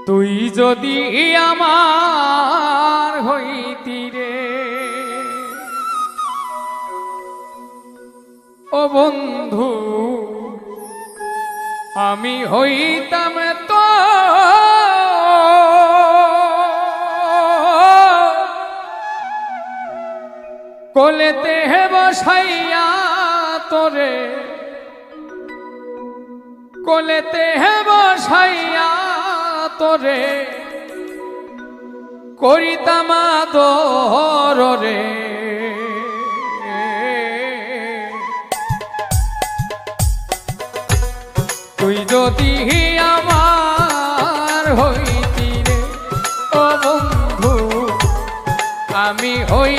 তুই যদি আমার হইতি রে ও বন্ধু, আমি হইতাম তো কোলেতে হে বসাইয়া তোরে, কোলেতে হে বসাইয়া তোরে করিতাম আদর রে। তুই যদি আমার হইতি রে ও বন্ধু, আমি হই